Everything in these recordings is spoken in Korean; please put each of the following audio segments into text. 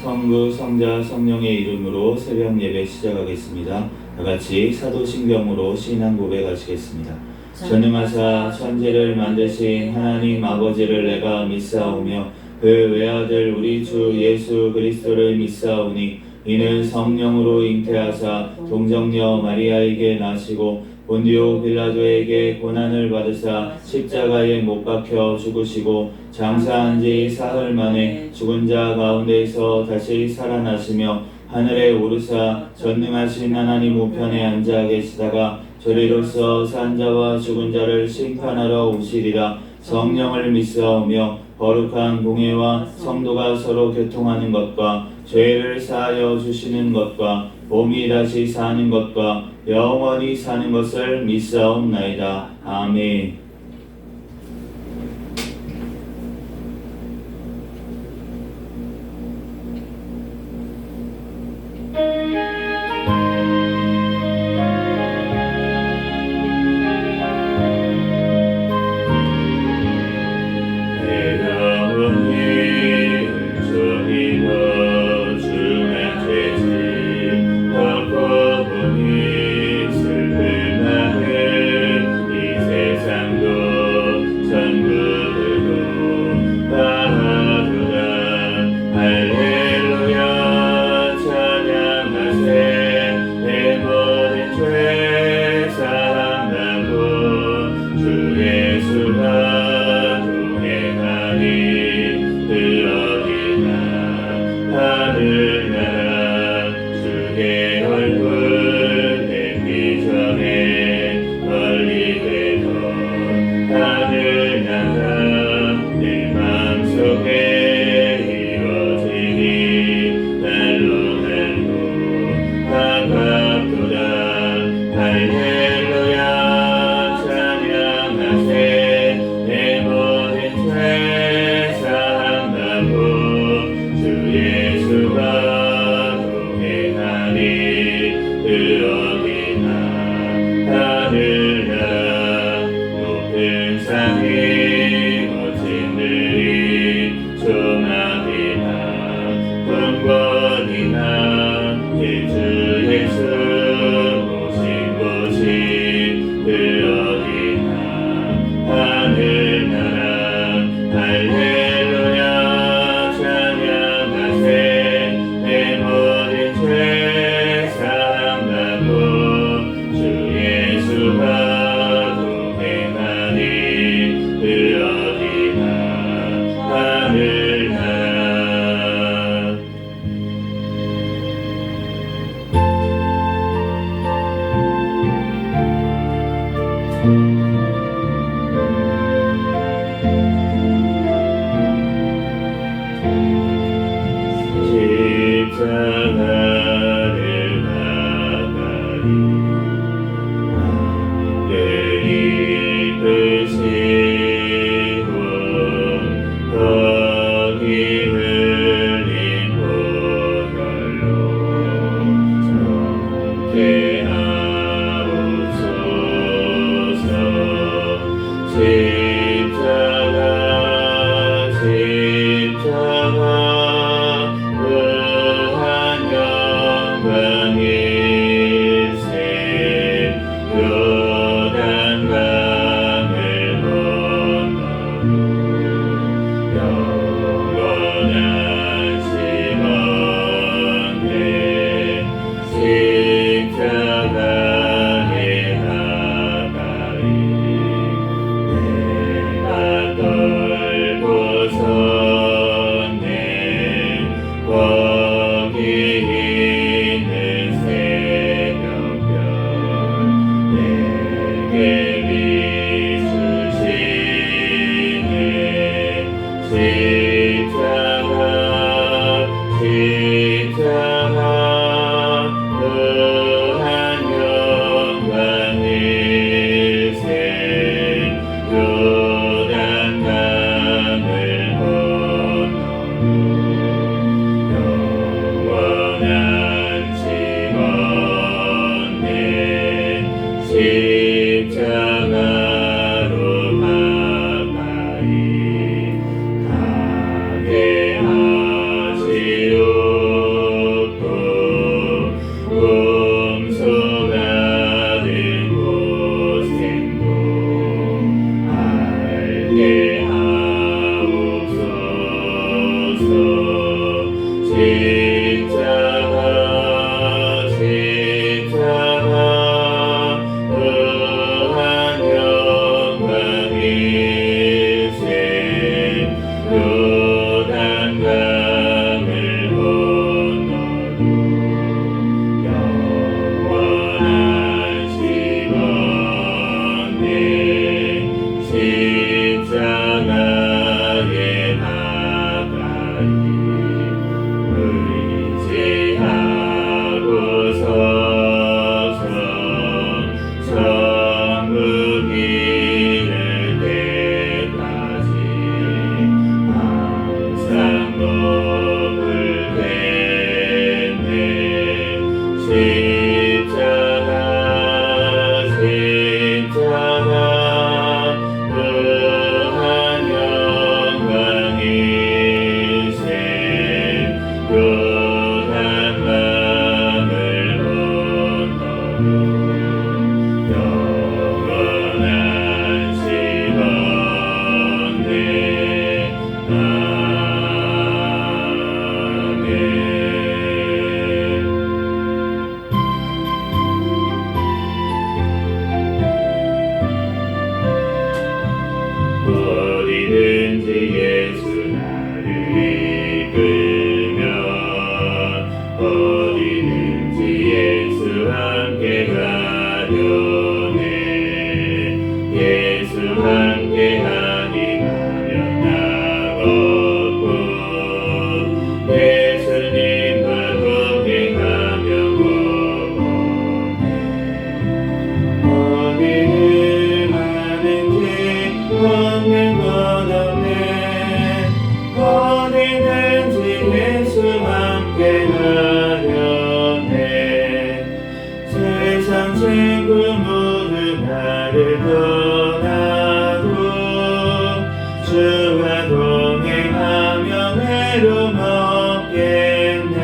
성부, 성자, 성령의 이름으로 새벽 예배 시작하겠습니다. 다같이 사도신경으로 신앙 고백하시겠습니다. 전능하사 천지를 만드신 하나님 아버지를 내가 믿사오며 그 외아들 우리 주 예수 그리스도를 믿사오니 이는 성령으로 잉태하사 동정녀 마리아에게 나시고 본디오 빌라도에게 고난을 받으사 십자가에 못 박혀 죽으시고 장사한 지 사흘 만에 죽은 자 가운데서 다시 살아나시며 하늘에 오르사 전능하신 하나님 우편에 앉아 계시다가 저리로서 산 자와 죽은 자를 심판하러 오시리라. 성령을 믿사오며 거룩한 공예와 성도가 서로 교통하는 것과 죄를 사하여 주시는 것과 몸이 다시 사는 것과 영원히 사는 것을 믿사옵나이다. 아멘. 어디든지 예수 나를 이끌면 어디든지 예수와 함께 가려네 예수와 함께 하니 가면 나겠고 예수님과 동행하며 어디를 가든지 없는 것 없네 어디든지 예수와 함께 가려네 세상 친구 모두 나를 떠나도 주와 동행하며 외로움 없겠네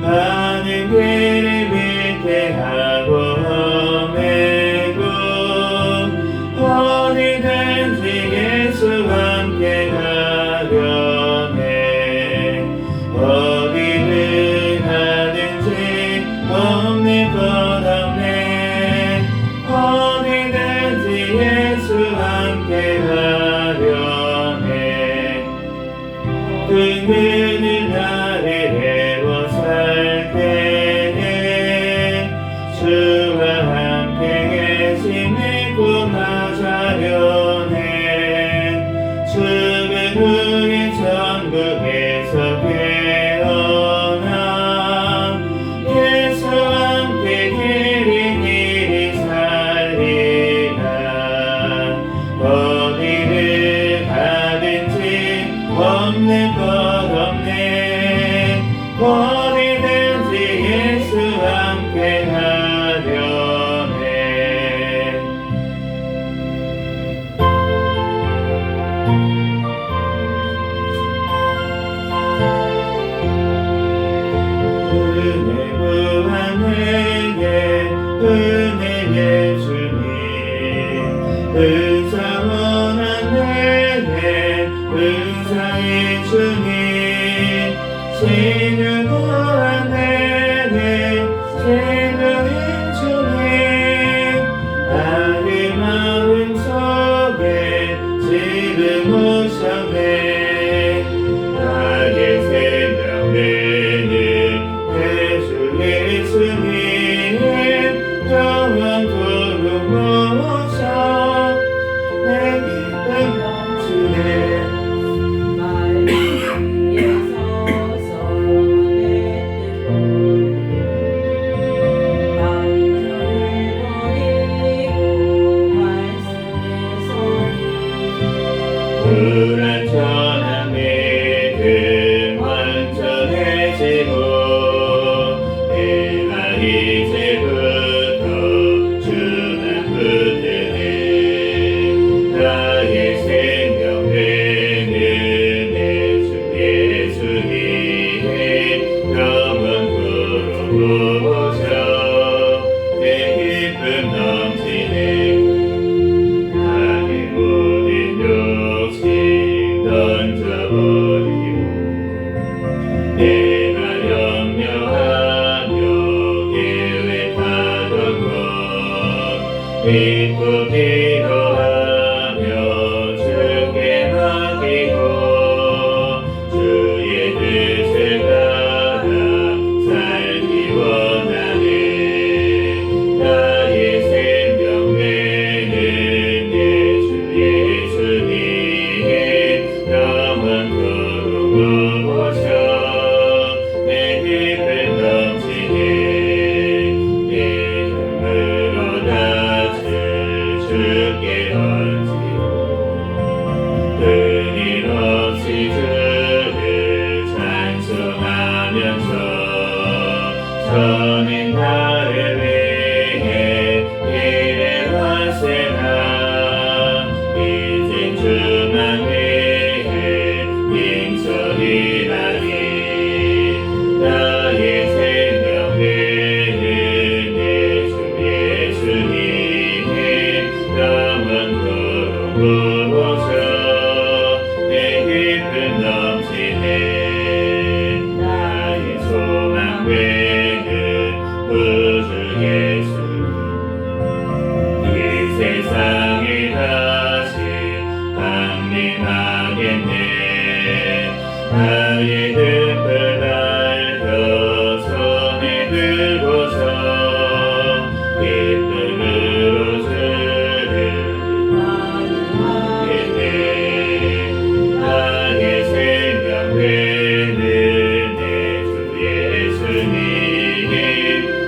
많은 길을 위태하고 험해도 어디든지 예수와 함께 가려네 어디를 가든지 없는 것 없네 어디든지 예수와 함께 가려네 그 눈을 나를 애워살 때에 주와 함께 계심을 꿈하자려네 죽은 후에 천국에서 깨어나 예수와 함께 길이 살리라 어디를 가든지 없는 것 없네 어디든지 예수와 함께 가려네 은혜 구한 내게 은혜의 주님 은사 원한 내게 은사의 주님 신유 구한 내게 신유의 주님 나의 마음속에 지금 오셨네 나의 생명 되는 예수 예수님 영원토록 모셔 내 기쁨 넘치네 말 위에 서서 내 뜻 완전히 버리고 말씀에 서니 불완전한 믿음 완전해지고 내가 이제부터 주만 붙드네 나의 생명 되는 예수 예수님 영원토록 오셔 내 기쁨 넘치네 나의 모든 욕심 던져버리고 내가 염려하며 계획하던 것 믿고 기도하며 주께 맡기고 주의 뜻을 따라 살기 원하네 나의 생명 되는 예수 예수님 영원토록 오셔 내 기쁨 넘치네 믿음으로 낯을 주께 얹히고 끊임없이 주를 찬송하면서 전인 나를 위해 일에 왔으나 이젠 주만 위해 힘써 일하리 나의 생명 되는 예수 예수님 영원토록 오셔 내 기쁨 넘치네 나의 소망 되는 구주 예수님 이 세상에 다시 나의 등불 밝혀 손에 들고서 기쁨으로 주를 맞이하겠네. 나의 생명 되는 내 주 예수님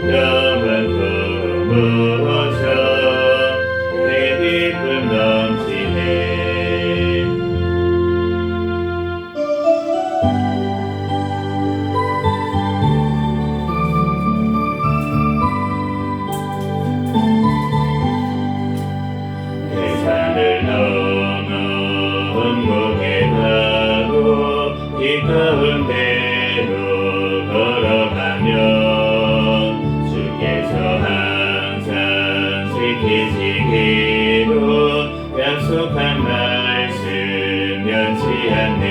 영원토록 모셔 내 기쁨 넘치네. 세상을 넘어 원곡에 가고 이 가운데로 걸어가면 주께서 항상 지키시기로 약속한 말씀 변치 않네.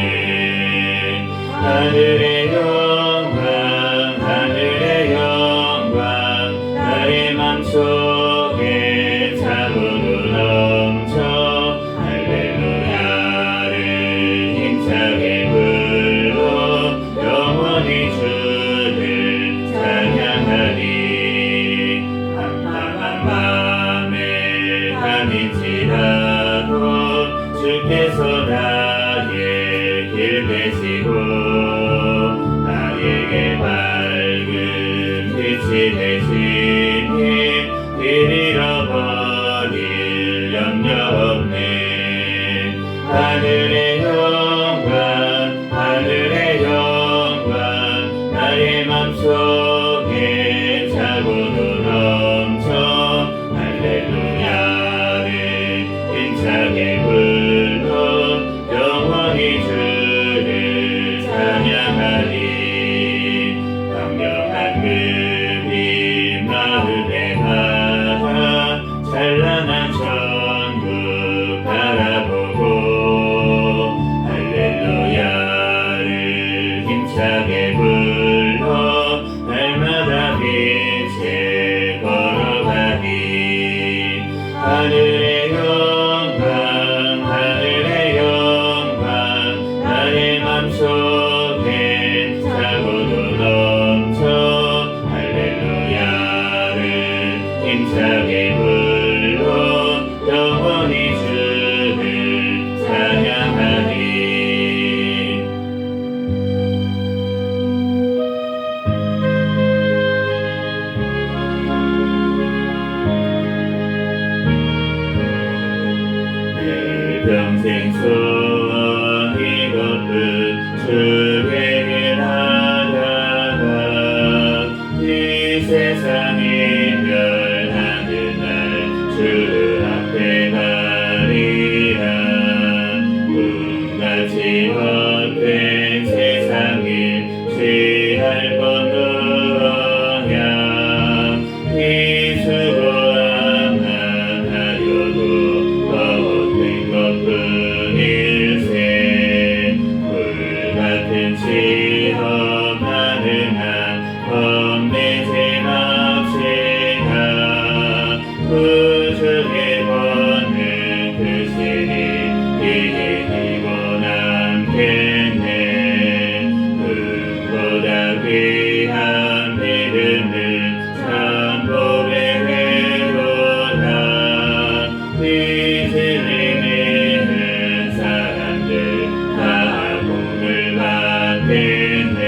하늘의 영광 하늘의 영광 나의 맘속에 참으로 넘쳐 할렐루야를 힘차게 불러 영원히 주를 찬양하리. 한밤한 밤에 밤일지라도 주께서 나의 길 되시고 나에게 밝은 빛이 되시니 길 잃어버릴 염려 없네. 하늘의 영광 하늘의 영광 나의 맘속에 차고도 넘쳐 할렐루야를 힘차게 불러 영원히 주를 찬양하리. 강력한 그빛 마음에 하나 찬란한 천국 바라보고 할렐루야를 힘차게 불러 날마다 빛에 걸어가리. 하늘의 영광 하늘의 영광 나의 맘속에 차고도 넘쳐 할렐루야를 힘차게 불러 영원히 주를 찬양하리. 내 평생 소원 이것뿐 주의 일하다가 이 세상이 멸하는 날 주 앞에 가리라. 꿈같이 헛된 세상을 취할 것 무엇냐. 이 수고함만 하려도 헛된 것뿐일세. 불같은 시험 가능한 험내심 없이가 구주의 권능 크시니 이기고 남겠네. 은보다 귀한 믿음을 참고의 회로다. 이 진리 믿는 사람들 다 복을 받겠네.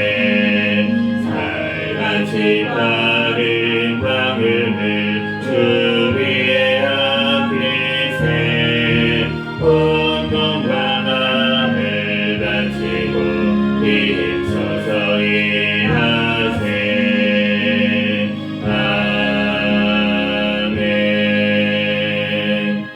살같이 바른 광음을 주 위에 아끼세. 온 몸과 마음을 바치고 힘써서 일하세. 아멘.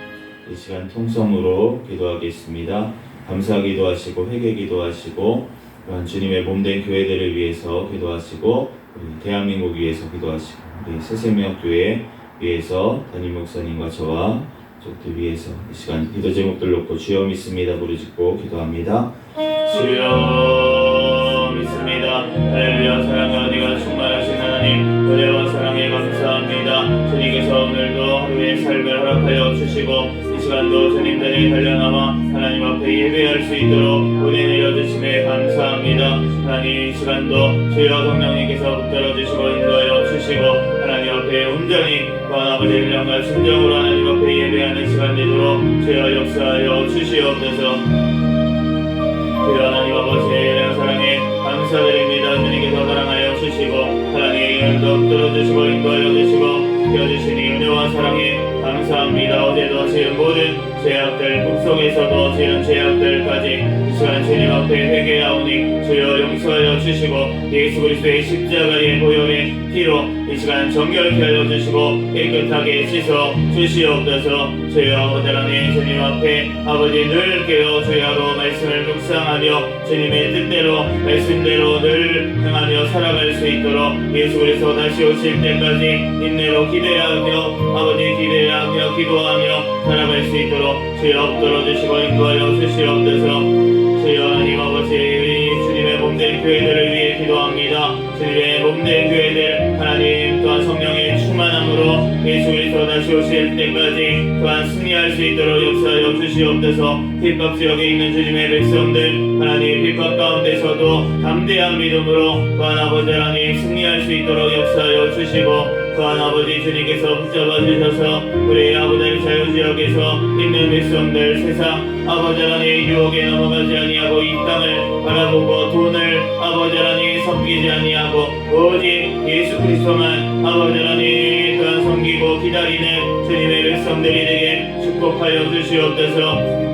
이 시간 통성으로 기도하겠습니다. 감사 기도하시고 회개 기도하시고 또한 주님의 몸된 교회들을 위해서 기도하시고 우리 대한민국 위해서 기도하시고 우리 새생명교회 위해서 담임 목사님과 저와 가족들 위해서 이 시간 기도 제목들 놓고 주여 믿습니다 부르짖고 기도합니다. 주여 믿습니다. 할렐루야. 사랑의 은혜가 충만하신 하나님 은혜와 사랑에 감사합니다. 주님께서 오늘도 하루의 삶을 허락하여 주시고 이 시간도 주님들이 달려나와 하나님 앞에 예배할 수 있도록 은혜 내려주심에 감사합니다. 감사합니다. 하나님 이 시간도 주여 성령님께서 붙들어 주시고 인도하여 주시고 하나님 앞에 온전히 또한 아버지의 명과 진정으로 하나님 앞에 예배하는 시간 되도록 주여 역사하여 주시옵소서. 주여 하나님 아버지의 은혜와 사랑에 감사드립니다. 주님께서 사랑하여 주시고 하나님의 은혜도 붙들어 주시고 인도하여 주시고 되어주시니 은혜와 사랑에 감사합니다. 어제도 지은 모든 죄악들 꿈속에서도 지은 죄악들까지 이 시간 주님 앞에 회개하오니 주여 용서하여 주시고 예수 그리스도의 십자가의 보혈의 피로 이 시간 정결케 하여 주시고 깨끗하게 씻어 주시옵소서. 주여 아버지 하나님 주님 앞에 아버지 늘 깨어 주야로 말씀을 묵상하며 주님의 뜻대로 말씀대로 늘 행하며 살아갈 수 있도록 예수 그리스도 다시 오실 때까지 인내로 기대하며 아버지 기대하며 기도하며 살아갈 수 있도록 주여 엎드려 주시고 인도하여 주시옵소서. 주여 하나님 아버지 주님의 몸된 교회들을 위해 기도합니다. 주님의 몸된 교회들 하나님 또한 성령의 충만함으로 예수 그리스도 다시 오실 때까지 또한 승리할 수 있도록 역사하여 주시옵소서. 핍박 지역에 있는 주님의 백성들 하나님 핍박 가운데서도 담대한 믿음으로 또한 아버지 하나님 승리할 수 있도록 역사하여 주시고 또한 아버지 주님께서 붙잡아 주셔서 우리 아버지 자유지역에서 있는 백성들 세상 아버지 하나님 유혹에 넘어가지 아니하고 이 땅을 바라보고 돈을 아버지 하나님 섬기지 아니하고 오직 예수 그리스도만 아버지 하나님 또한 섬기고 기다리는 주님의 백성들이 되게 축복하여 주시옵소서.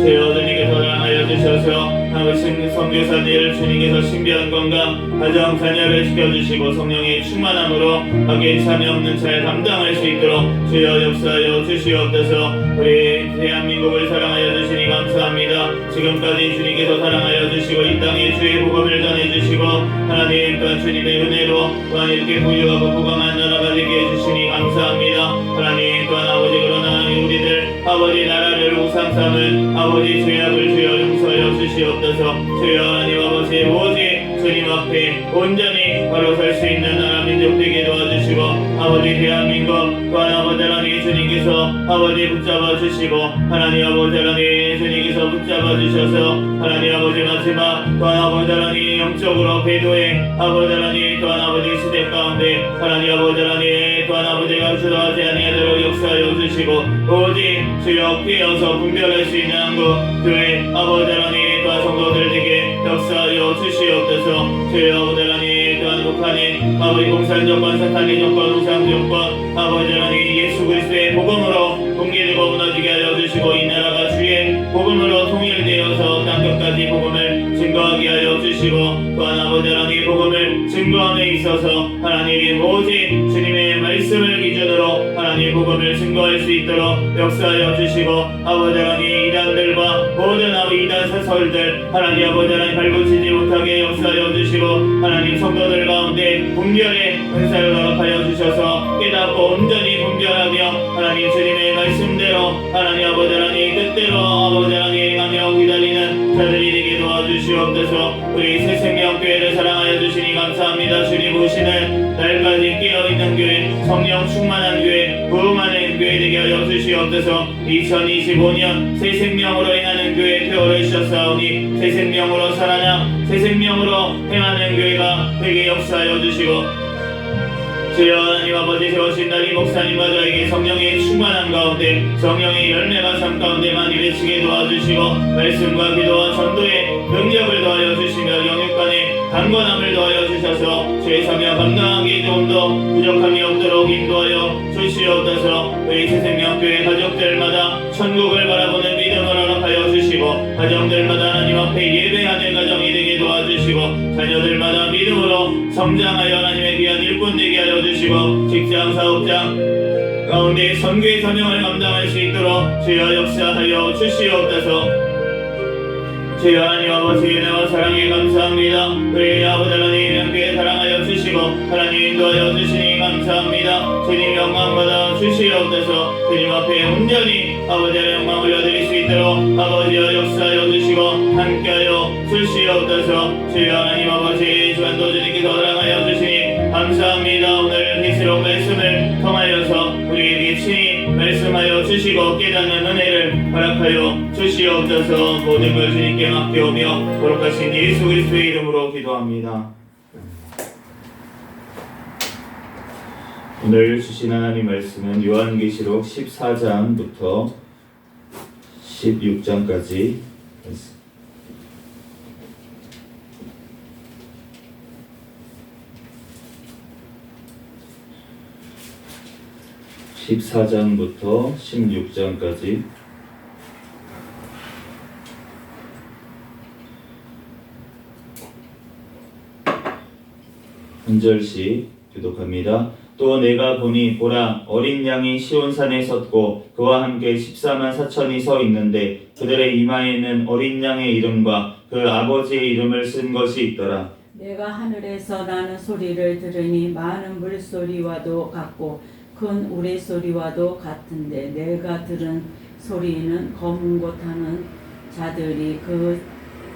주여 주님께서 사랑하여 주셔서 하신 선교사들 주님께서 신비한 건강 가정 자녀를 지켜주시고 성령의 충만함으로 악에 참여 없는 잘 감당할 수 있도록 주여 역사하여 주시옵소서. 우리 대한민국을 사랑하여 주시니 감사합니다. 지금까지 주님께서 사랑하여 주시고 이 땅에 주의 복음을 전해주시고 하나님 또한 주님의 은혜로 또한 이렇게 부유하고 부강한 나라가 되게 해주시니 감사합니다. 하나님 또한 아버지 그러나 우리들 아버지 나라를 우상 삼은 아버지 죄악을 주여 용서하여 주시옵소서. 주여 하나님 아버지 오직 주님 앞에 온전히 바로 설 수 있는 나라 민족 되게 도와주시고 아버지 대한민국 또한 아버지 하나님 주님께서 아버지 붙잡아 주시고 하나님 아버지 하나님 주님께서 붙잡아 주셔서 하나님 아버지 마지막 또한 아버지 하나님 영적으로 배도해 아버지 하나님 또한 아버지 시대 가운데 하나님 아버지 하나님 또한 아버지가 주도하지 아니하도록 역사하여 주시고 오직 주여 깨어서 분별할 수 있는 한국 교회 아버지 하나님 또한 성도들에게 역사하여 주시옵소서. 주여 아버지 하나님 또한 북한의 아버지 공산 정권 사탄의 정권 우상 정권 아버지 하나님 예수 그리스도의 복음으로 붕괴되고 무너지게 하여 주시고 이 나라가 주의 복음으로 통일되어서 땅끝까지 복음을 증거하게 하여 주시고 또한 아버지 하나님 복음을 증거함에 있어서 하나님 오직 주님의 말씀을 기준으로 하나님 복음을 증거할 수 있도록 역사하여 주시고 아버지 하나님 이단들과 모든 아버지 이단 사설들 하나님 아버지 하나님 발붙이지 못하게 역사하여 주시고 하나님 성도들 가운데 분별의 은사를 허락하여 주셔서 깨닫고 온전히 분별하며 하나님 주님의 말씀대로 하나님 아버지 하나님 뜻대로 아버지 하나님 행하며 기다리는 자들이 되게 도와주시옵소서. 우리 새생명교회를 사랑하여 주시니 감사합니다. 주님 오시는 날까지 깨어있는 교회 성령 충만한 교회 부흥하는 교회 되게 하여 주시옵소서. 2025년 새생명으로 행하는 교회 표어를 주셨사오니 새생명으로 살아나 새생명으로 행하는 교회가 되게 역사하여 주시고 주여 하나님 아버지 세우신 날이 목사님과 저에게 성령의 충만함 가운데 성령의 열매가 삶 가운데 많이 외치게 도와주시고 말씀과 기도와 전도의 능력을 더하여 주시며 영육간의 강건함을 더하여 주셔서 주의 사명 감당하기 조금도 부족함이 없도록 인도하여 주시옵소서. 우리 새생명교회 가족들마다 천국을 바라보는 믿음을 허락하여 주시고 가정들마다 하나님 앞에 예배하는 가정이 되게 도와주시고 자녀들마다 믿음으로 성장하여 하나님의 귀한 일꾼 되게 하여 주시고 직장 사업장 가운데 선교의 사명을 감당할 수 있도록 주여 역사하여 주시옵소서. 주여 하나님 아버지 은혜와 사랑에 감사합니다. 우리 아버지 하나님 함께 사랑하여 주시고 하나님 인도하여 주시니 감사합니다. 주님 영광 받아 주시옵소서. 주님 앞에 온전히 아버지의 영광 올려드릴 수 있도록 아버지여 역사하여 주시고 함께하여 주시옵소서. 주여 하나님 아버지 주간도 주님께서 사랑하여 주시니 감사합니다. 오늘 계시록 말씀을 통하여서 우리에게 친히 말씀하여 주시고 깨닫는 은혜를 허락하여 허락하여 주시옵소서. 모든 걸 주님께 맡겨오며 거룩하신 예수 그리스도의 이름으로 기도합니다. 오늘 주신 하나님 말씀은 요한계시록 14장부터 16장까지 14장부터 16장까지 한 절씩 교독합니다. 또 내가 보니 보라 어린 양이 시온산에 섰고 그와 함께 14만 4천이 서 있는데 그들의 이마에는 어린 양의 이름과 그 아버지의 이름을 쓴 것이 있더라. 내가 하늘에서 나는 소리를 들으니 많은 물소리와도 같고 큰 우레소리와도 같은데 내가 들은 소리는 검은 고 타는 자들이 그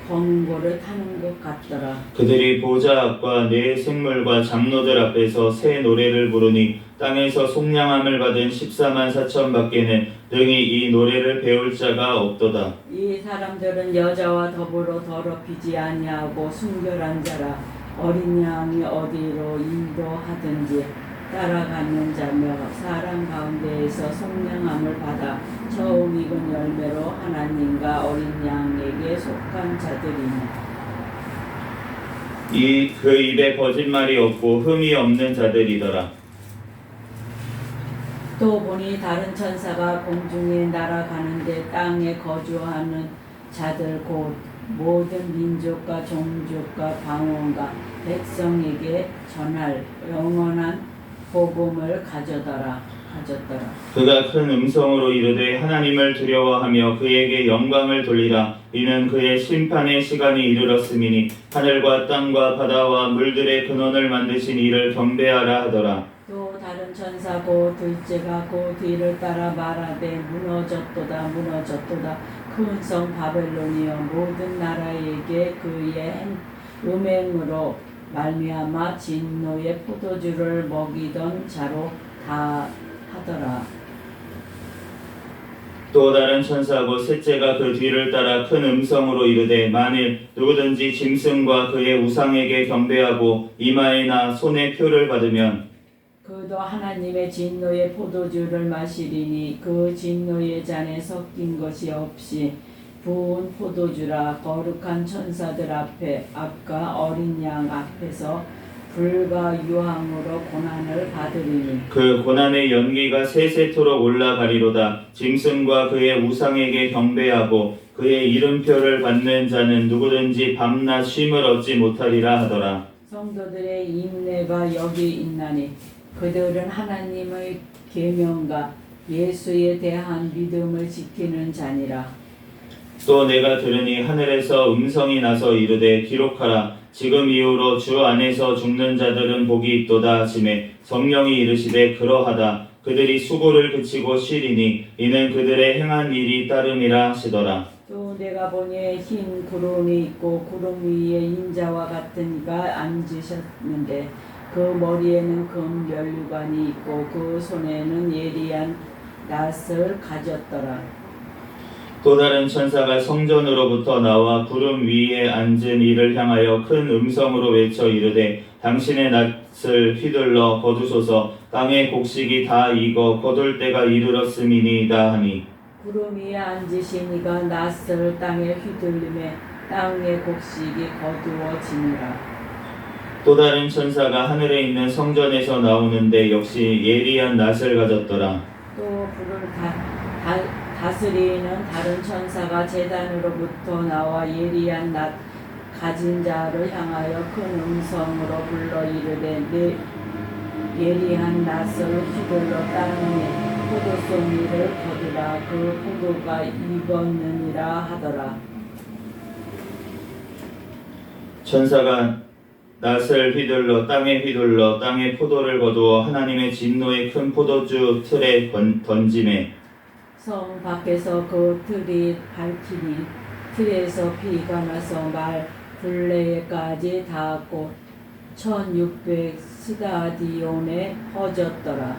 검은 고를 타는 것 같더라. 그들이 보좌 앞과 네 생물과 장로들 앞에서 새 노래를 부르니 땅에서 속량함을 받은 14만 4천 밖에는 능히 이 노래를 배울 자가 없도다. 이 사람들은 여자와 더불어 더럽히지 아니하고 순결한 자라. 어린 양이 어디로 인도하든지 따라가는 자며 사람 가운데에서 속량함을 받아 처음 익은 열매로 하나님과 어린 양에게 속한 자들이니 그 입에 거짓말이 없고 흠이 없는 자들이더라. 또 보니 다른 천사가 공중에 날아가는데 땅에 거주하는 자들 곧 모든 민족과 종족과 방언과 백성에게 전할 영원한 복음을 가졌더라. 그가 큰 음성으로 이르되 하나님을 두려워하며 그에게 영광을 돌리라. 이는 그의 심판의 시간이 이르렀음이니 하늘과 땅과 바다와 물들의 근원을 만드신 이를 경배하라 하더라. 또 다른 천사 곧 둘째가 그 뒤를 따라 말하되 무너졌도다 큰 성 바벨론이여 모든 나라에게 그의 음행으로 말미암아 진노의 포도주를 먹이던 자로 다 하더라. 또 다른 천사고 셋째가 그 뒤를 따라 큰 음성으로 이르되 만일 누구든지 짐승과 그의 우상에게 경배하고 이마에나 손에 표를 받으면 그도 하나님의 진노의 포도주를 마시리니 그 진노의 잔에 섞인 것이 없이 부은 포도주라. 거룩한 천사들 앞과 어린 양 앞에서 불과 유황으로 고난을 받으리니 그 고난의 연기가 세세토록 올라가리로다. 짐승과 그의 우상에게 경배하고 그의 이름표를 받는 자는 누구든지 밤낮 쉼을 얻지 못하리라 하더라. 성도들의 인내가 여기 있나니 그들은 하나님의 계명과 예수에 대한 믿음을 지키는 자니라. 또 내가 들으니 하늘에서 음성이 나서 이르되 기록하라. 지금 이후로 주 안에서 죽는 자들은 복이 있도다 하시매 성령이 이르시되 그러하다. 그들이 수고를 그치고 쉬리니 이는 그들의 행한 일이 따름이라 하시더라. 또 내가 보니 흰 구름이 있고 구름 위에 인자와 같은 이가 앉으셨는데 그 머리에는 금 면류관이 있고 그 손에는 예리한 낫을 가졌더라. 또 다른 천사가 성전으로부터 나와 구름 위에 앉은 이를 향하여 큰 음성으로 외쳐 이르되 당신의 낫을 휘둘러 거두소서. 땅의 곡식이 다 익어 거둘 때가 이르렀음이니이다 하니 구름 위에 앉으신 이가 낫을 땅에 휘둘림에 땅의 곡식이 거두어지니라. 또 다른 천사가 하늘에 있는 성전에서 나오는데 역시 예리한 낫을 가졌더라. 또 불을 다스리는 다른 천사가 제단으로부터 나와 예리한 낫 가진 자를 향하여 큰 음성으로 불러 이르되 내 예리한 낫을 휘둘러 땅에 포도송이를 거두라. 그 포도가 익었느니라 하더라. 천사가 낫을 휘둘러 땅에 포도를 거두어 하나님의 진노의 큰 포도주 틀에 던지매 성 밖에서 그 틀이 밝히니 틀에서 피가 나서 말 둘레까지 닿았고 1600 스다디온에 퍼졌더라.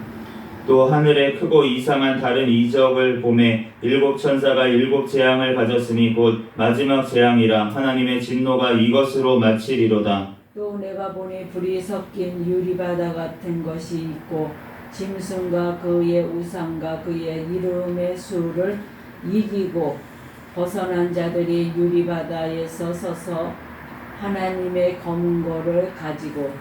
또 하늘에 크고 이상한 다른 이적을 보매 일곱 천사가 일곱 재앙을 가졌으니 곧 마지막 재앙이라 하나님의 진노가 이것으로 마치리로다. 또 내가 보니 불이 섞인 유리바다 같은 것이 있고 짐승과 그의 우상과 그의 이름의 수를 이기고 벗어난 자들이 유리바다에서 서서 하나님의 검은 고를 가지고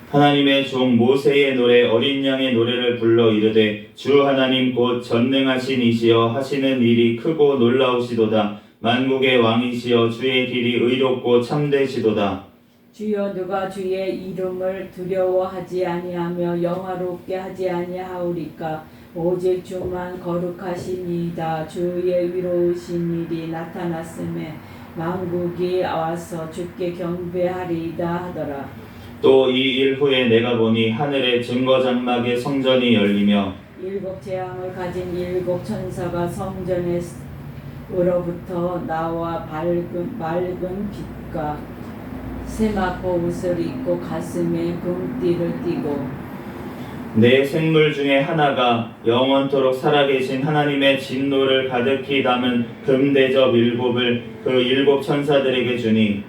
하나님의 종 모세의 노래 어린 양의 노래를 불러 이르되 주 하나님 곧 전능하신 이시여 하시는 일이 크고 놀라우시도다. 만국의 왕이시여 주의 길이 의롭고 참되시도다. 주여 누가 주의 이름을 두려워하지 아니하며 영화롭게 하지 아니하오리까. 오직 주만 거룩하시니이다. 주의 위로우신 일이 나타났음에 만국이 와서 주께 경배하리이다 하더라. 또 이 일 후에 내가 보니 하늘의 증거 장막의 성전이 열리며 일곱 재앙을 가진 일곱 천사가 성전으로부터 나와 맑은 빛과 세마포 옷을 입고 가슴에 금띠를 띠고 내 생물 중에 하나가 영원토록 살아계신 하나님의 진노를 가득히 담은 금대접 일곱을 그 일곱 천사들에게 주니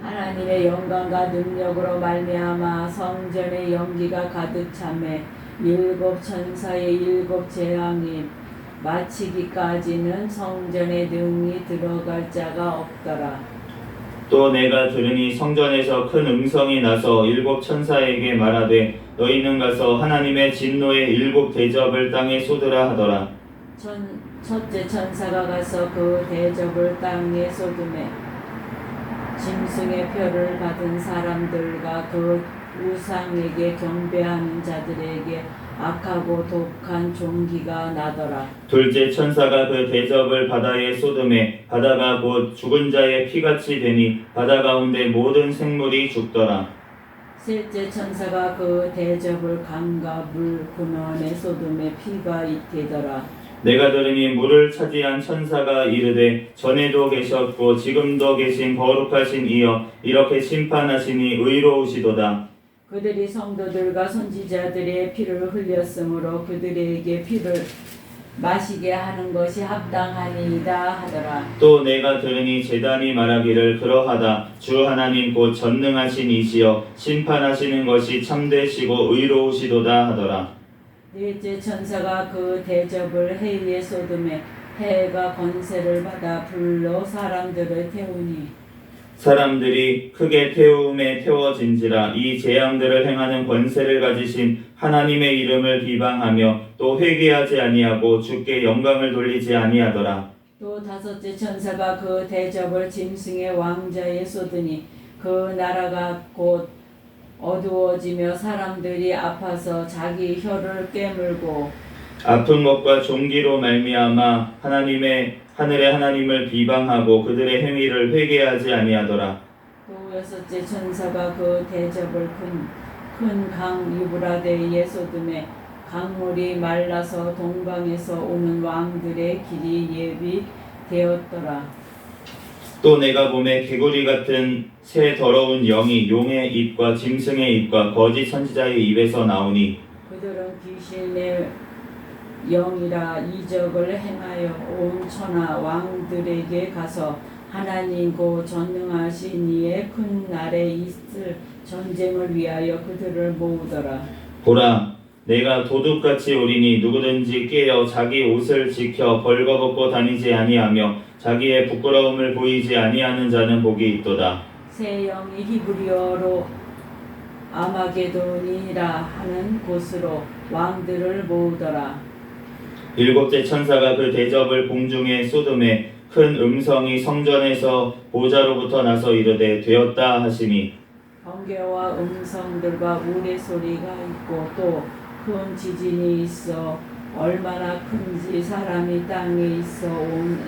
하나님의 영광과 능력으로 말미암아 성전의 연기가 가득 차매 일곱 천사의 일곱 재앙이 마치기까지는 성전에 능히 들어갈 자가 없더라. 또 내가 들으니 성전에서 큰 음성이 나서 일곱 천사에게 말하되 너희는 가서 하나님의 진노의 일곱 대접을 땅에 쏟으라 하더라. 첫째 천사가 가서 그 대접을 땅에 쏟음에 짐승의 표를 받은 사람들과 그 우상에게 경배하는 자들에게 악하고 독한 종기가 나더라. 둘째 천사가 그 대접을 바다에 쏟음에 바다가 곧 죽은 자의 피같이 되니 바다 가운데 모든 생물이 죽더라. 셋째 천사가 그 대접을 강과 물 근원에 쏟음에 피가 되더라. 내가 들으니 물을 차지한 천사가 이르되 전에도 계셨고 지금도 계신 거룩하신 이여 이렇게 심판하시니 의로우시도다. 그들이 성도들과 선지자들의 피를 흘렸으므로 그들에게 피를 마시게 하는 것이 합당하니이다 하더라. 또 내가 들으니 제단이 말하기를 그러하다. 주 하나님 곧 전능하신 이시여 심판하시는 것이 참되시고 의로우시도다 하더라. 넷째 천사가 그 대접을 해에 쏟음에 해가 권세를 받아 불로 사람들을 태우니 사람들이 크게 태움에 태워진지라. 이 재앙들을 행하는 권세를 가지신 하나님의 이름을 비방하며 또 회개하지 아니하고 주께 영광을 돌리지 아니하더라. 또 다섯째 천사가 그 대접을 짐승의 왕자에 쏟으니 그 나라가 곧 어두워지며 사람들이 아파서 자기 혀를 깨물고 아픈 것과 종기로 말미암아 하늘의 하나님을 비방하고 그들의 행위를 회개하지 아니하더라. 또 여섯째 천사가 그 대접을 큰 강 유브라데에 쏟음에 강물이 말라서 동방에서 오는 왕들의 길이 예비되었더라. 또 내가 보매 개구리 같은 새 더러운 영이 용의 입과 짐승의 입과 거짓 선지자의 입에서 나오니 그들은 귀신의 영이라 이적을 행하여 온 천하 왕들에게 가서 하나님 고 전능하신 이의 큰 날에 있을 전쟁을 위하여 그들을 모으더라. 보라 내가 도둑같이 오리니 누구든지 깨어 자기 옷을 지켜 벌거벗고 다니지 아니하며 자기의 부끄러움을 보이지 아니하는 자는 복이 있도다. 새 영이 히브리어로 아마게돈이라 하는 곳으로 왕들을 모으더라. 일곱째 천사가 그 대접을 공중에 쏟음에 큰 음성이 성전에서 보좌로부터 나서 이르되 되었다 하시니 번개와 음성들과 우레소리가 있고 또 큰 지진이 있어 얼마나 큰지 사람이 땅에 있어 온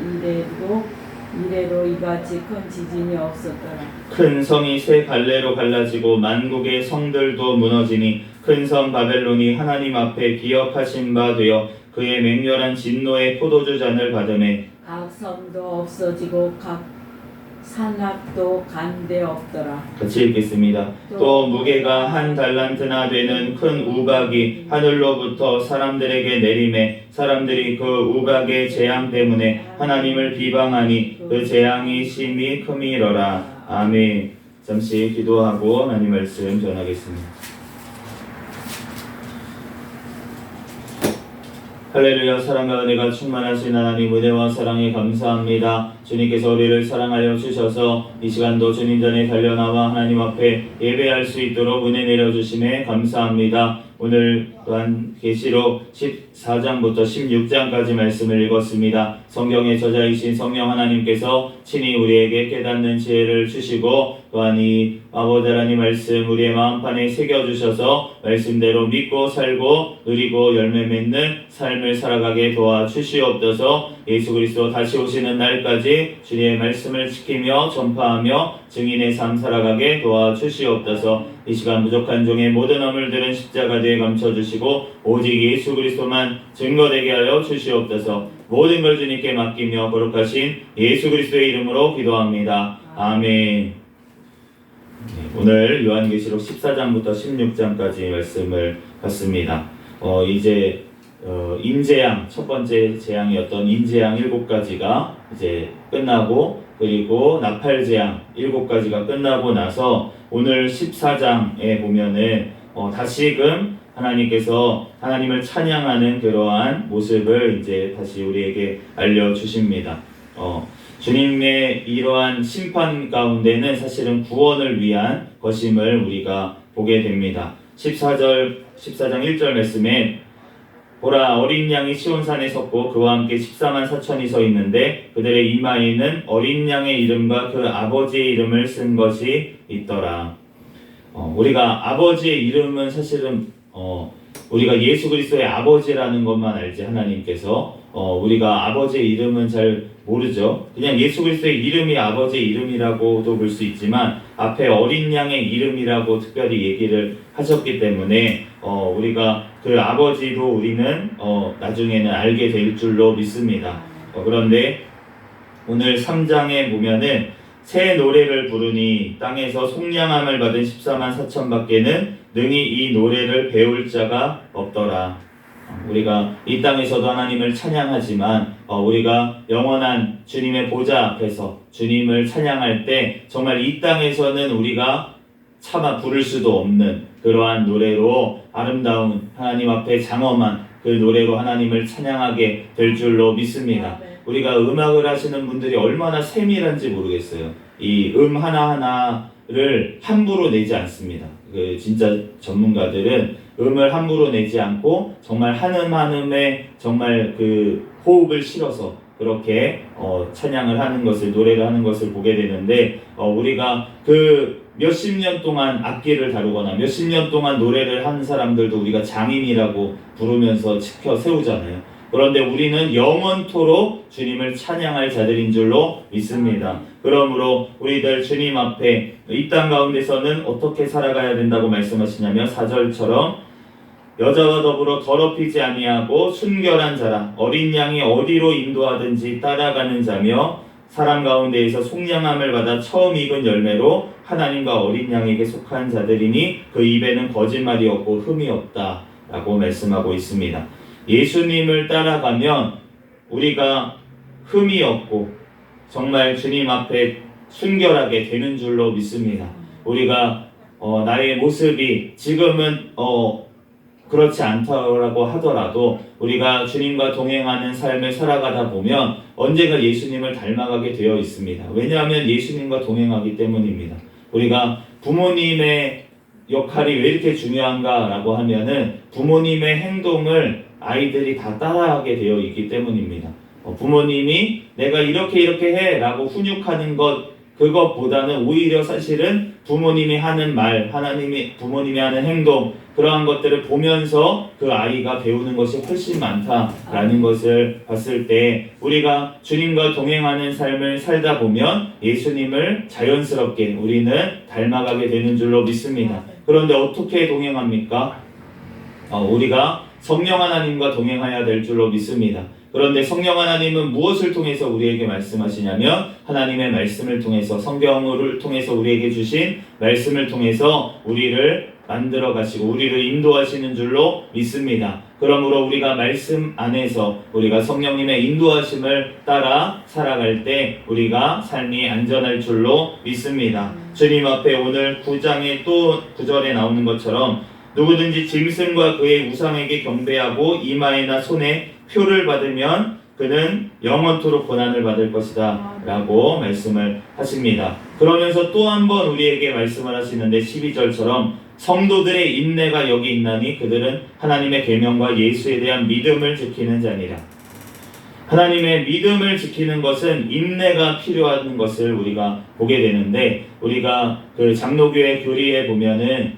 이래로 이같이 큰 지진이 없었더라. 큰 성이 세 갈래로 갈라지고 만국의 성들도 무너지니 큰 성 바벨론이 하나님 앞에 기억하신 바 되어 그의 맹렬한 진노의 포도주 잔을 받음에 각 성도 없어지고 각 산낙도 간데 없더라. 같이 읽겠습니다. 또 무게가 한 달란트나 되는 큰 우박이 하늘로부터 사람들에게 내림에 사람들이 그 우박의 재앙 때문에 하나님을 비방하니 그 재앙이 심히 크미러라. 아멘. 잠시 기도하고 하나님 말씀 전하겠습니다. 할렐루야. 사랑과 은혜가 충만하신 하나님, 은혜와 사랑에 감사합니다. 주님께서 우리를 사랑하여 주셔서 이 시간도 주님 전에 달려나와 하나님 앞에 예배할 수 있도록 은혜 내려주심에 감사합니다. 오늘 또한 계시록 14장부터 16장까지 말씀을 읽었습니다. 성경의 저자이신 성령 하나님께서 친히 우리에게 깨닫는 지혜를 주시고 또한 이 아버지 하나님 말씀 우리의 마음판에 새겨주셔서 말씀대로 믿고 살고 누리고 열매 맺는 삶을 살아가게 도와주시옵소서. 예수 그리스도 다시 오시는 날까지 주님의 말씀을 지키며 전파하며 증인의 삶 살아가게 도와주시옵소서. 이 시간 부족한 종의 모든 허물들은 십자가 뒤에 감춰주시고 오직 예수 그리스도만 증거되게 하여 주시옵소서. 모든 걸 주님께 맡기며 거룩하신 예수 그리스도의 이름으로 기도합니다. 아멘. 오늘 요한계시록 14장부터 16장까지 말씀을 봤습니다. 이제 인재양, 첫 번째 재앙이었던 인재양 7가지가 이제 끝나고, 그리고 나팔재앙 7가지가 끝나고 나서 오늘 14장에 보면은 다시금 하나님께서 하나님을 찬양하는 그러한 모습을 이제 다시 우리에게 알려주십니다. 주님의 이러한 심판 가운데는 사실은 구원을 위한 것임을 우리가 보게 됩니다. 14장 1절 말씀에 보라, 어린 양이 시온산에 섰고 그와 함께 14만 4천이 서 있는데 그들의 이마에는 어린 양의 이름과 그 아버지의 이름을 쓴 것이 있더라. 우리가 아버지의 이름은 사실은 우리가 예수 그리스도의 아버지라는 것만 알지, 하나님께서 우리가 아버지의 이름은 잘 모르죠. 그냥 예수 그리스도의 이름이 아버지의 이름이라고도 볼 수 있지만 앞에 어린 양의 이름이라고 특별히 얘기를 하셨기 때문에 우리가 그 아버지도 우리는 나중에는 알게 될 줄로 믿습니다. 그런데 오늘 3장에 보면은 새 노래를 부르니 땅에서 속량함을 받은 14만 4천 밖에는 능히 이 노래를 배울 자가 없더라. 우리가 이 땅에서도 하나님을 찬양하지만 우리가 영원한 주님의 보좌 앞에서 주님을 찬양할 때 정말 이 땅에서는 우리가 차마 부를 수도 없는 그러한 노래로 아름다운 하나님 앞에 장엄한 그 노래로 하나님을 찬양하게 될 줄로 믿습니다. 우리가 음악을 하시는 분들이 얼마나 세밀한지 모르겠어요. 이 하나하나를 함부로 내지 않습니다. 진짜 전문가들은 음을 함부로 내지 않고 정말 한음한음에 정말 그 호흡을 실어서 그렇게 찬양을 하는 것을, 노래를 하는 것을 보게 되는데 우리가 그 몇십 년 동안 악기를 다루거나 몇십 년 동안 노래를 한 사람들도 우리가 장인이라고 부르면서 지켜 세우잖아요. 그런데 우리는 영원토록 주님을 찬양할 자들인 줄로 믿습니다. 그러므로 우리들 주님 앞에 이 땅 가운데서는 어떻게 살아가야 된다고 말씀하시냐면 4절처럼 여자와 더불어 더럽히지 아니하고 순결한 자라, 어린 양이 어디로 인도하든지 따라가는 자며 사람 가운데에서 속량함을 받아 처음 익은 열매로 하나님과 어린 양에게 속한 자들이니 그 입에는 거짓말이 없고 흠이 없다 라고 말씀하고 있습니다. 예수님을 따라가면 우리가 흠이 없고 정말 주님 앞에 순결하게 되는 줄로 믿습니다. 우리가 나의 모습이 지금은 그렇지 않다고 하더라도 우리가 주님과 동행하는 삶을 살아가다 보면 언젠가 예수님을 닮아가게 되어 있습니다. 왜냐하면 예수님과 동행하기 때문입니다. 우리가 부모님의 역할이 왜 이렇게 중요한가라고 하면은 부모님의 행동을 아이들이 다 따라하게 되어 있기 때문입니다. 부모님이 내가 이렇게 해 라고 훈육하는 것, 그것보다는 오히려 사실은 부모님이 하는 말, 부모님이 하는 행동, 그러한 것들을 보면서 그 아이가 배우는 것이 훨씬 많다라는 것을 봤을 때 우리가 주님과 동행하는 삶을 살다 보면 예수님을 자연스럽게 우리는 닮아가게 되는 줄로 믿습니다. 그런데 어떻게 동행합니까? 우리가 성령 하나님과 동행해야 될 줄로 믿습니다. 그런데 성령 하나님은 무엇을 통해서 우리에게 말씀하시냐면 하나님의 말씀을 통해서, 성경을 통해서 우리에게 주신 말씀을 통해서 우리를 만들어 가시고 우리를 인도하시는 줄로 믿습니다. 그러므로 우리가 말씀 안에서 우리가 성령님의 인도하심을 따라 살아갈 때 우리가 삶이 안전할 줄로 믿습니다. 주님 앞에 오늘 9장에 또 9절에 나오는 것처럼 누구든지 짐승과 그의 우상에게 경배하고 이마에나 손에 표를 받으면 그는 영원토록 고난을 받을 것이다 라고 말씀을 하십니다. 그러면서 또 한 번 우리에게 말씀을 하시는데 12절처럼 성도들의 인내가 여기 있나니 그들은 하나님의 계명과 예수에 대한 믿음을 지키는 자니라. 하나님의 믿음을 지키는 것은 인내가 필요한 것을 우리가 보게 되는데, 우리가 그 장로교회 교리에 보면은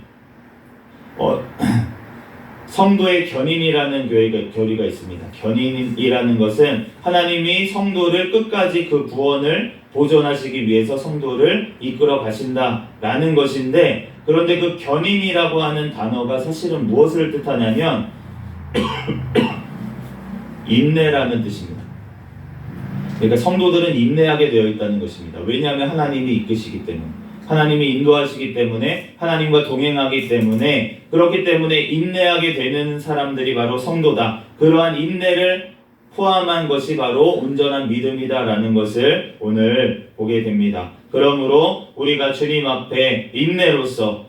성도의 견인이라는 교리가 있습니다. 견인이라는 것은 하나님이 성도를 끝까지 그 구원을 보존하시기 위해서 성도를 이끌어 가신다라는 것인데, 그런데 그 견인이라고 하는 단어가 사실은 무엇을 뜻하냐면 인내라는 뜻입니다. 그러니까 성도들은 인내하게 되어 있다는 것입니다. 왜냐하면 하나님이 이끄시기 때문에, 하나님이 인도하시기 때문에, 하나님과 동행하기 때문에, 그렇기 때문에 인내하게 되는 사람들이 바로 성도다. 그러한 인내를 포함한 것이 바로 온전한 믿음이다라는 것을 오늘 보게 됩니다. 그러므로 우리가 주님 앞에 인내로서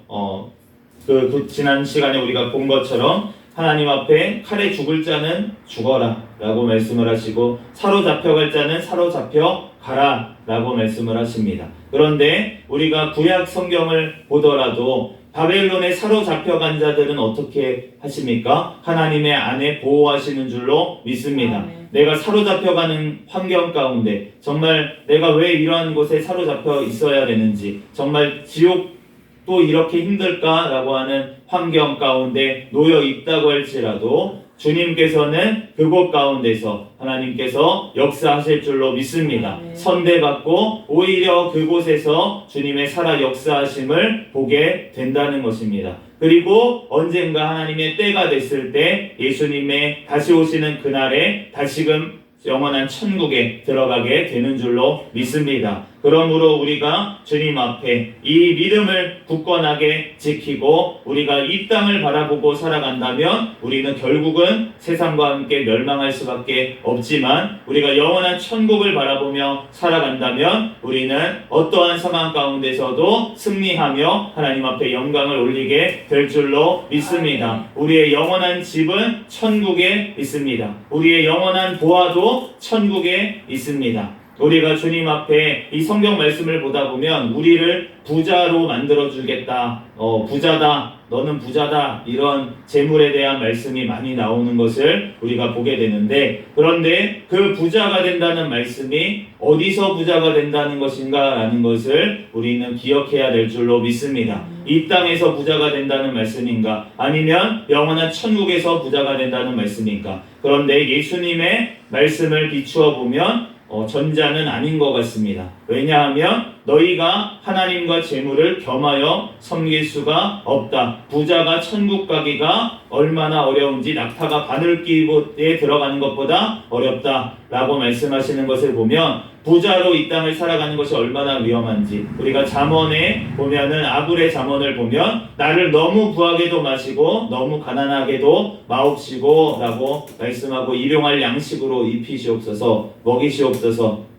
지난 시간에 우리가 본 것처럼 하나님 앞에 칼에 죽을 자는 죽어라 라고 말씀을 하시고 사로잡혀갈 자는 사로잡혀 가라 라고 말씀을 하십니다. 그런데 우리가 구약 성경을 보더라도 바벨론에 사로잡혀간 자들은 어떻게 하십니까? 하나님의 안에 보호하시는 줄로 믿습니다. 내가 사로잡혀가는 환경 가운데 정말 내가 왜 이러한 곳에 사로잡혀 있어야 되는지, 정말 지옥도 이렇게 힘들까라고 하는 환경 가운데 놓여 있다고 할지라도 주님께서는 그곳 가운데서 하나님께서 역사하실 줄로 믿습니다. 선대받고 오히려 그곳에서 주님의 살아 역사하심을 보게 된다는 것입니다. 그리고 언젠가 하나님의 때가 됐을 때 예수님의 다시 오시는 그날에 다시금 영원한 천국에 들어가게 되는 줄로 믿습니다. 그러므로 우리가 주님 앞에 이 믿음을 굳건하게 지키고 우리가 이 땅을 바라보고 살아간다면 우리는 결국은 세상과 함께 멸망할 수밖에 없지만, 우리가 영원한 천국을 바라보며 살아간다면 우리는 어떠한 상황 가운데서도 승리하며 하나님 앞에 영광을 올리게 될 줄로 믿습니다. 우리의 영원한 집은 천국에 있습니다. 우리의 영원한 보화도 천국에 있습니다. 우리가 주님 앞에 이 성경 말씀을 보다 보면 우리를 부자로 만들어주겠다, 부자다, 너는 부자다, 이런 재물에 대한 말씀이 많이 나오는 것을 우리가 보게 되는데, 그런데 그 부자가 된다는 말씀이 어디서 부자가 된다는 것인가 라는 것을 우리는 기억해야 될 줄로 믿습니다. 이 땅에서 부자가 된다는 말씀인가, 아니면 영원한 천국에서 부자가 된다는 말씀인가. 그런데 예수님의 말씀을 비추어 보면 전자는 아닌 것 같습니다. 왜냐하면 너희가 하나님과 재물을 겸하여 섬길 수가 없다. 부자가 천국 가기가 얼마나 어려운지 낙타가 바늘기에 들어가는 것보다 어렵다 라고 말씀하시는 것을 보면 부자로 이 땅을 살아가는 것이 얼마나 위험한지, 우리가 잠언에 보면은 아굴의 잠언을 보면 나를 너무 부하게도 마시고 너무 가난하게도 마옵시고 라고 말씀하고 일용할 양식으로 입히시옵소서, 먹이시옵소서.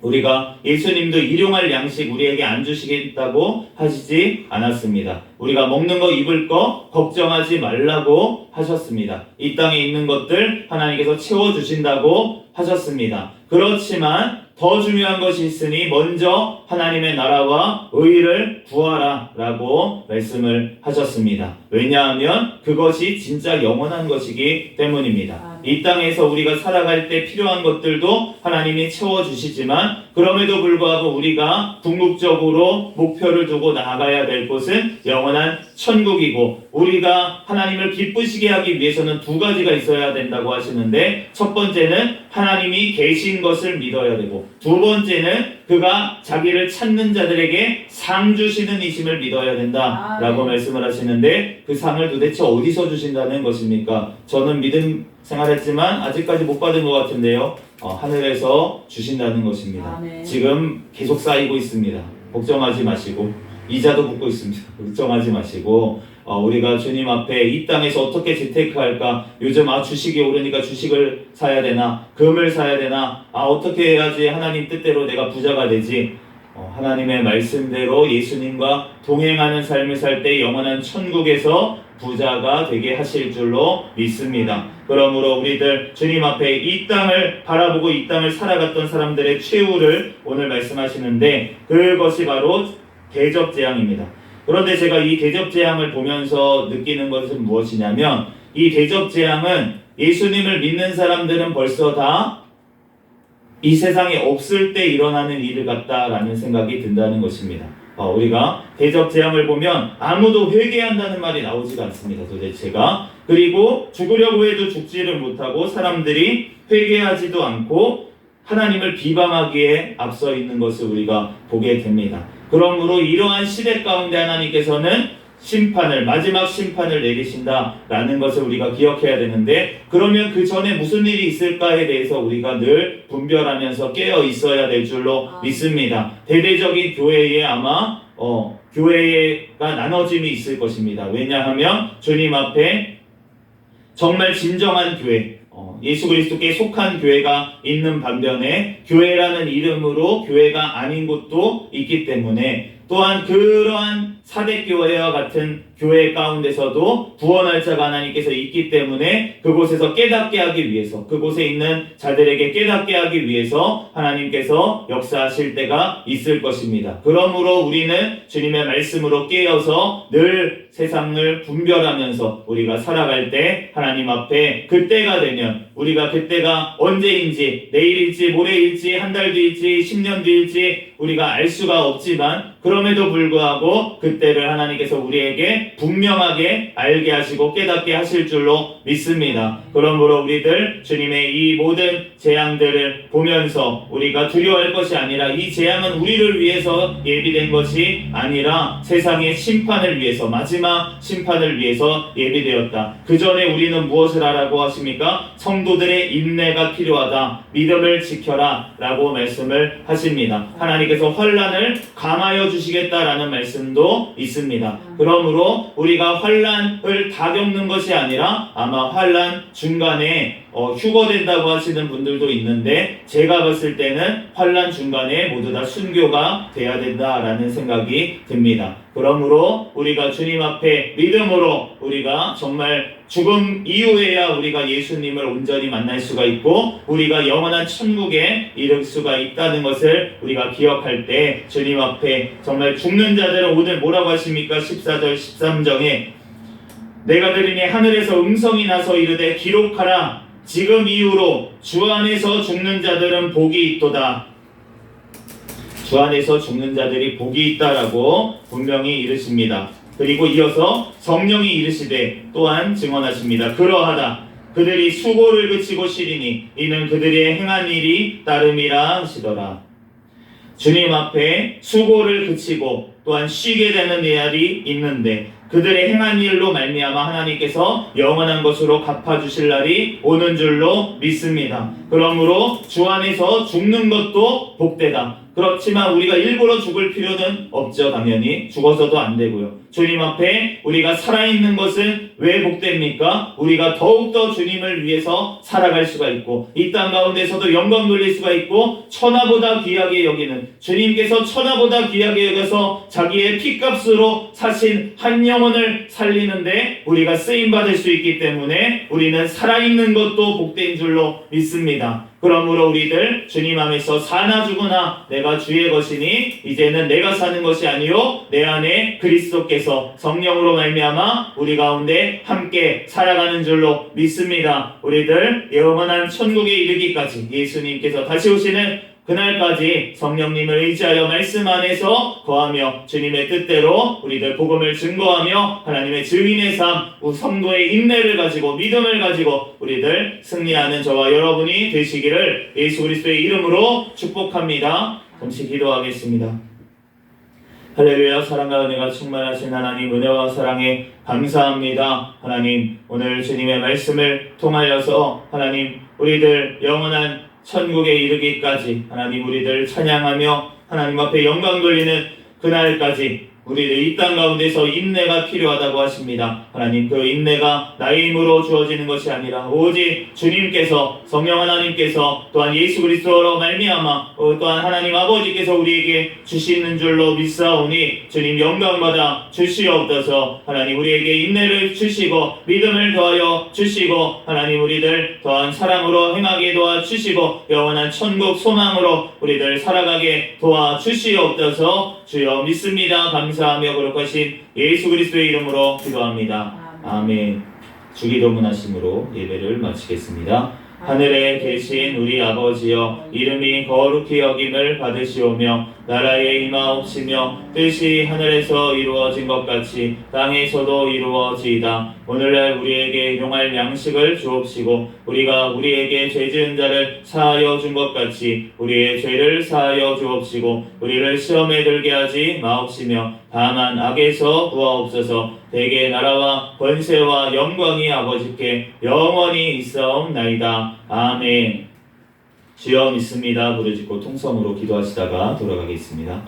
우리가 예수님도 일용할 양식 우리에게 안 주시겠다고 하시지 않았습니다. 우리가 먹는 거 입을 거 걱정하지 말라고 하셨습니다. 이 땅에 있는 것들 하나님께서 채워주신다고 하셨습니다. 그렇지만 더 중요한 것이 있으니 먼저 하나님의 나라와 의를 구하라 라고 말씀을 하셨습니다. 왜냐하면 그것이 진짜 영원한 것이기 때문입니다. 이 땅에서 우리가 살아갈 때 필요한 것들도 하나님이 채워주시지만, 그럼에도 불구하고 우리가 궁극적으로 목표를 두고 나아가야 될 곳은 영원한 천국이고, 우리가 하나님을 기쁘시게 하기 위해서는 두 가지가 있어야 된다고 하시는데, 첫 번째는 하나님이 계신 것을 믿어야 되고, 두 번째는 그가 자기를 찾는 자들에게 상 주시는 이심을 믿어야 된다라고 말씀을 하시는데, 그 상을 도대체 어디서 주신다는 것입니까? 저는 믿음 생활했지만 아직까지 못 받은 것 같은데요. 하늘에서 주신다는 것입니다. 지금 계속 쌓이고 있습니다. 걱정하지 마시고, 이자도 붙고 있습니다. 걱정하지 마시고, 우리가 주님 앞에 이 땅에서 어떻게 재테크할까? 요즘 주식이 오르니까 주식을 사야 되나? 금을 사야 되나? 어떻게 해야지 하나님 뜻대로 내가 부자가 되지? 하나님의 말씀대로 예수님과 동행하는 삶을 살 때 영원한 천국에서 부자가 되게 하실 줄로 믿습니다. 그러므로 우리들 주님 앞에 이 땅을 바라보고 이 땅을 살아갔던 사람들의 최후를 오늘 말씀하시는데, 그것이 바로 대접재앙입니다. 그런데 제가 이 대접재앙을 보면서 느끼는 것은 무엇이냐면, 이 대접재앙은 예수님을 믿는 사람들은 벌써 다 이 세상에 없을 때 일어나는 일을 같다라는 생각이 든다는 것입니다. 우리가 대접재앙을 보면 아무도 회개한다는 말이 나오지가 않습니다. 도대체가. 그리고 죽으려고 해도 죽지를 못하고 사람들이 회개하지도 않고 하나님을 비방하기에 앞서 있는 것을 우리가 보게 됩니다. 그러므로 이러한 시대 가운데 하나님께서는 마지막 심판을 내리신다라는 것을 우리가 기억해야 되는데, 그러면 그 전에 무슨 일이 있을까에 대해서 우리가 늘 분별하면서 깨어 있어야 될 줄로 믿습니다. 대대적인 교회에 아마 교회가 나눠짐이 있을 것입니다. 왜냐하면 주님 앞에 정말 진정한 교회, 예수 그리스도께 속한 교회가 있는 반면에 교회라는 이름으로 교회가 아닌 곳도 있기 때문에, 또한 그러한 사대교회와 같은 교회 가운데서도 구원할 자가 하나님께서 있기 때문에 그곳에서 깨닫게 하기 위해서, 그곳에 있는 자들에게 깨닫게 하기 위해서 하나님께서 역사하실 때가 있을 것입니다. 그러므로 우리는 주님의 말씀으로 깨어서 늘 세상을 분별하면서 우리가 살아갈 때 하나님 앞에 그때가 되면, 우리가 그때가 언제인지, 내일일지 모레일지 한 달 뒤일지 10년 뒤일지 우리가 알 수가 없지만, 그럼에도 불구하고 그때를 하나님께서 우리에게 분명하게 알게 하시고 깨닫게 하실 줄로 믿습니다. 그러므로 우리들 주님의 이 모든 재앙들을 보면서 우리가 두려워할 것이 아니라, 이 재앙은 우리를 위해서 예비된 것이 아니라 세상의 심판을 위해서, 마지막 심판을 위해서 예비되었다. 그 전에 우리는 무엇을 하라고 하십니까? 성도들의 인내가 필요하다. 믿음을 지켜라 라고 말씀을 하십니다. 하나님께서 환난을 감하여 주시겠다라는 말씀도 있습니다. 그러므로 우리가 환난을 다 겪는 것이 아니라 아마 환난 중간에 휴거된다고 하시는 분들도 있는데, 제가 봤을 때는 환난 중간에 모두 다 순교가 돼야 된다라는 생각이 듭니다. 그러므로 우리가 주님 앞에 믿음으로 우리가 정말 죽음 이후에야 우리가 예수님을 온전히 만날 수가 있고 우리가 영원한 천국에 이를 수가 있다는 것을 우리가 기억할 때, 주님 앞에 정말 죽는 자들은 오늘 뭐라고 하십니까? 14절 13절에 내가 들으니 하늘에서 음성이 나서 이르되 기록하라. 지금 이후로 주 안에서 죽는 자들은 복이 있도다. 주 안에서 죽는 자들이 복이 있다라고 분명히 이르십니다. 그리고 이어서 성령이 이르시되 또한 증언하십니다. 그러하다. 그들이 수고를 그치고 쉬리니 이는 그들의 행한 일이 따름이라 하시더라. 주님 앞에 수고를 그치고 또한 쉬게 되는 날이 있는데, 그들의 행한 일로 말미암아 하나님께서 영원한 것으로 갚아주실 날이 오는 줄로 믿습니다. 그러므로 주 안에서 죽는 것도 복되다. 그렇지만 우리가 일부러 죽을 필요는 없죠. 당연히 죽어서도 안 되고요. 주님 앞에 우리가 살아있는 것은 왜 복됩니까? 우리가 더욱더 주님을 위해서 살아갈 수가 있고, 이 땅 가운데서도 영광 돌릴 수가 있고, 천하보다 귀하게 여기는 주님께서 천하보다 귀하게 여겨서 자기의 피값으로 사신 한 영혼을 살리는데 우리가 쓰임받을 수 있기 때문에 우리는 살아있는 것도 복된 줄로 믿습니다. 그러므로 우리들 주님 안에서 사나 죽으나 내가 주의 것이니 이제는 내가 사는 것이 아니요 내 안에 그리스도께서 성령으로 말미암아 우리 가운데 함께 살아가는 줄로 믿습니다. 우리들 영원한 천국에 이르기까지, 예수님께서 다시 오시는 그날까지 성령님을 의지하여 말씀 안에서 거하며 주님의 뜻대로 우리들 복음을 증거하며 하나님의 증인의 삶, 성도의 인내를 가지고 믿음을 가지고 우리들 승리하는 저와 여러분이 되시기를 예수 그리스도의 이름으로 축복합니다. 잠시 기도하겠습니다. 할렐루야. 사랑과 은혜가 충만하신 하나님, 은혜와 사랑에 감사합니다. 하나님, 오늘 주님의 말씀을 통하여서 하나님, 우리들 영원한 천국에 이르기까지 하나님, 우리들 찬양하며 하나님 앞에 영광 돌리는 그날까지 우리들 이 땅 가운데서 인내가 필요하다고 하십니다. 하나님, 그 인내가 나의 힘으로 주어지는 것이 아니라 오직 주님께서, 성령 하나님께서, 또한 예수 그리스도로 말미암아 또한 하나님 아버지께서 우리에게 주시는 줄로 믿사오니 주님 영광받아 주시옵소서. 하나님, 우리에게 인내를 주시고 믿음을 더하여 주시고 하나님, 우리들 또한 사랑으로 행하게 도와주시고 영원한 천국 소망으로 우리들 살아가게 도와주시옵소서. 주여 믿습니다. 감사하며 거룩하신 예수 그리스도의 이름으로 기도합니다. 아멘. 주기도문 하심으로 예배를 마치겠습니다. 하늘에 계신 우리 아버지여, 이름이 거룩히 여김을 받으시오며 나라에 임하옵시며 뜻이 하늘에서 이루어진 것 같이 땅에서도 이루어지이다. 오늘날 우리에게 용할 양식을 주옵시고 우리가 우리에게 죄 지은 자를 사하여 준 것 같이 우리의 죄를 사하여 주옵시고 우리를 시험에 들게 하지 마옵시며 다만 악에서 구하옵소서. 대개 나라와 권세와 영광이 아버지께 영원히 있사옵나이다. 아멘. 주여 믿습니다. 부르짖고 통성으로 기도하시다가 돌아가겠습니다.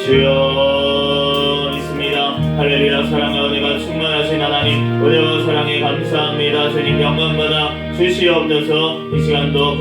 주여 믿습니다. 할렐루야. 사랑과 은혜가 충만하신 하나님, 은혜와 사랑에 감사합니다. 주님 영광받아 주시옵소서. 이 시간도